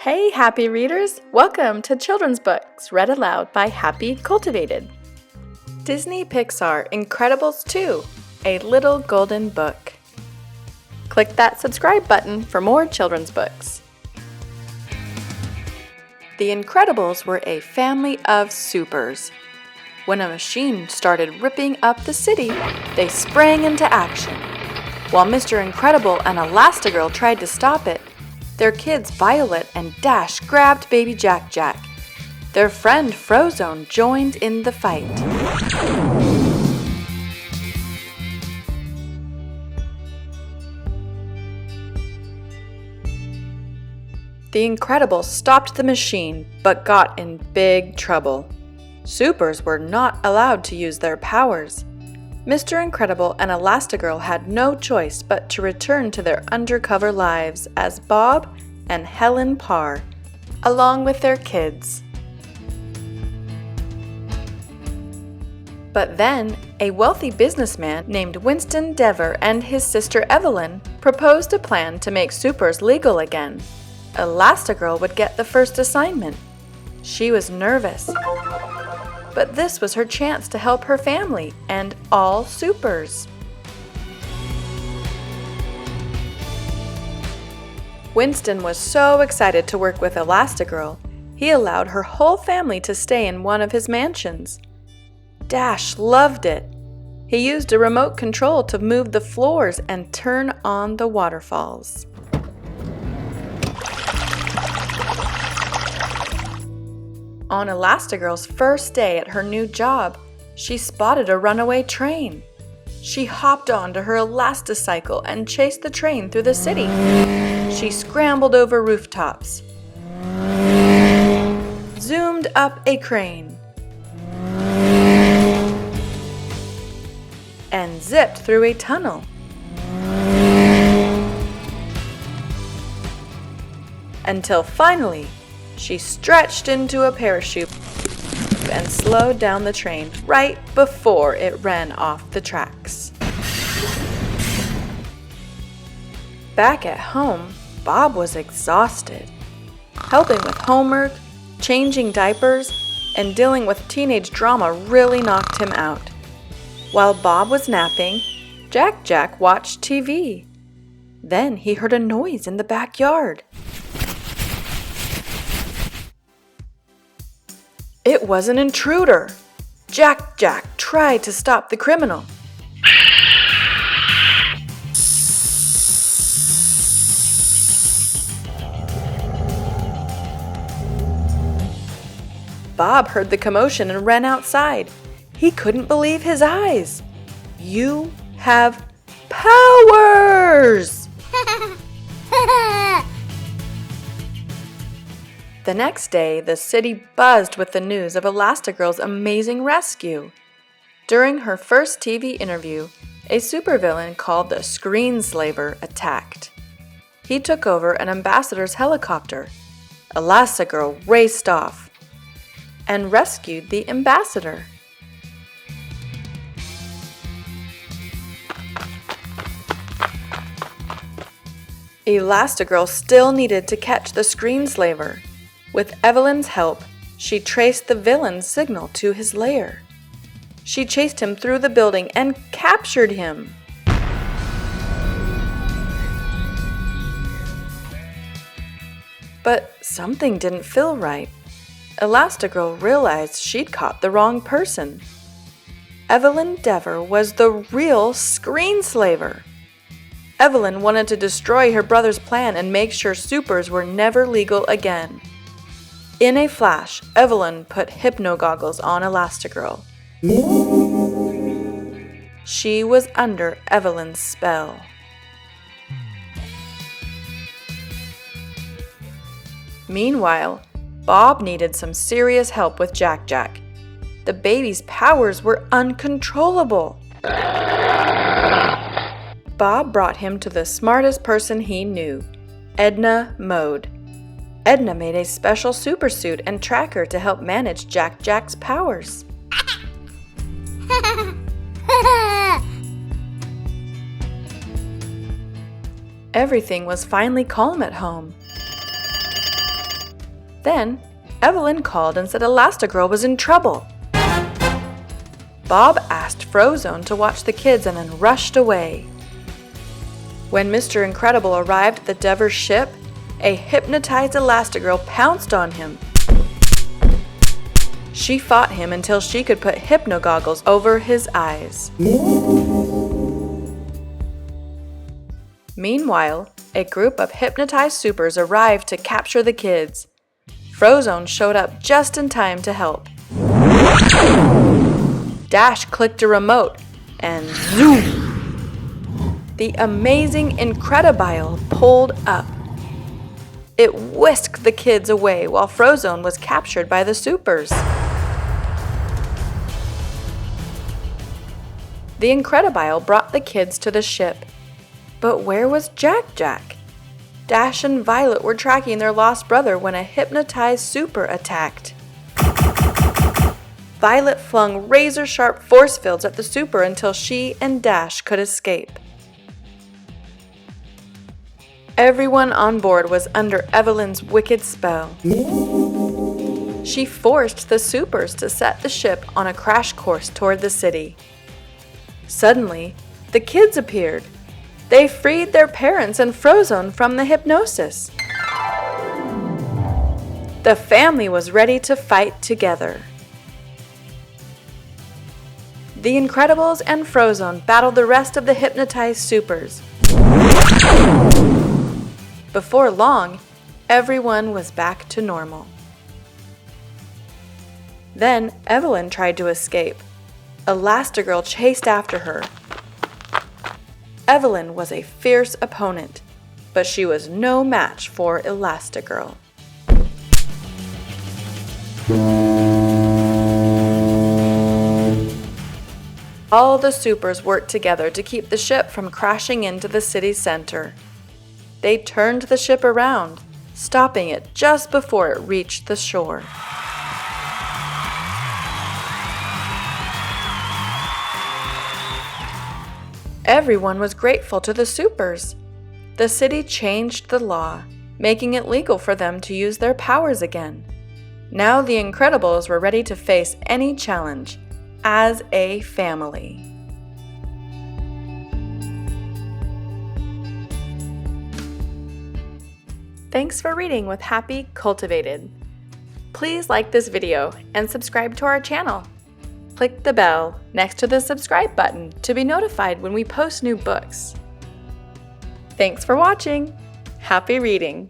Hey, happy readers! Welcome to Children's Books Read Aloud by Happy Cultivated. Disney Pixar Incredibles 2, A Little Golden Book. Click that subscribe button for more children's books. The Incredibles were a family of supers. When a machine started ripping up the city, they sprang into action. While Mr. Incredible and Elastigirl tried to stop it, their kids Violet and Dash grabbed baby Jack Jack. Their friend Frozone joined in the fight. The Incredibles stopped the machine, but got in big trouble. Supers were not allowed to use their powers. Mr. Incredible and Elastigirl had no choice but to return to their undercover lives as Bob and Helen Parr, along with their kids. But then, a wealthy businessman named Winston Dever and his sister Evelyn proposed a plan to make supers legal again. Elastigirl would get the first assignment. She was nervous, but this was her chance to help her family and all supers. Winston was so excited to work with Elastigirl, he allowed her whole family to stay in one of his mansions. Dash loved it. He used a remote control to move the floors and turn on the waterfalls. On Elastigirl's first day at her new job, she spotted a runaway train. She hopped onto her Elasticycle and chased the train through the city. She scrambled over rooftops, zoomed up a crane, and zipped through a tunnel. Until finally, she stretched into a parachute and slowed down the train right before it ran off the tracks. Back at home, Bob was exhausted. Helping with homework, changing diapers, and dealing with teenage drama really knocked him out. While Bob was napping, Jack Jack watched TV. Then he heard a noise in the backyard. It was an intruder. Jack Jack tried to stop the criminal. Bob heard the commotion and ran outside. He couldn't believe his eyes. You have powers! The next day, the city buzzed with the news of Elastigirl's amazing rescue. During her first TV interview, a supervillain called the Screenslaver attacked. He took over an ambassador's helicopter. Elastigirl raced off and rescued the ambassador. Elastigirl still needed to catch the Screenslaver. With Evelyn's help, she traced the villain's signal to his lair. She chased him through the building and captured him. But something didn't feel right. Elastigirl realized she'd caught the wrong person. Evelyn Dever was the real Screenslaver. Evelyn wanted to destroy her brother's plan and make sure supers were never legal again. In a flash, Evelyn put hypno-goggles on Elastigirl. She was under Evelyn's spell. Meanwhile, Bob needed some serious help with Jack Jack. The baby's powers were uncontrollable. Bob brought him to the smartest person he knew, Edna Mode. Edna made a special supersuit and tracker to help manage Jack Jack's powers. Everything was finally calm at home. Then, Evelyn called and said Elastigirl was in trouble. Bob asked Frozone to watch the kids and then rushed away. When Mr. Incredible arrived at the Dever's ship, a hypnotized Elastigirl pounced on him. She fought him until she could put hypno-goggles over his eyes. Meanwhile, a group of hypnotized supers arrived to capture the kids. Frozone showed up just in time to help. Dash clicked a remote, and zoom! The amazing Incredibile pulled up. It whisked the kids away while Frozone was captured by the supers. The Incredibile brought the kids to the ship. But where was Jack? Dash and Violet were tracking their lost brother when a hypnotized super attacked. Violet flung razor-sharp force fields at the super until she and Dash could escape. Everyone on board was under Evelyn's wicked spell. She forced the supers to set the ship on a crash course toward the city. Suddenly, the kids appeared. They freed their parents and Frozone from the hypnosis. The family was ready to fight together. The Incredibles and Frozone battled the rest of the hypnotized supers. Before long, everyone was back to normal. Then Evelyn tried to escape. Elastigirl chased after her. Evelyn was a fierce opponent, but she was no match for Elastigirl. All the supers worked together to keep the ship from crashing into the city center. They turned the ship around, stopping it just before it reached the shore. Everyone was grateful to the supers. The city changed the law, making it legal for them to use their powers again. Now the Incredibles were ready to face any challenge as a family. Thanks for reading with Happy Cultivated. Please like this video and subscribe to our channel. Click the bell next to the subscribe button to be notified when we post new books. Thanks for watching. Happy reading!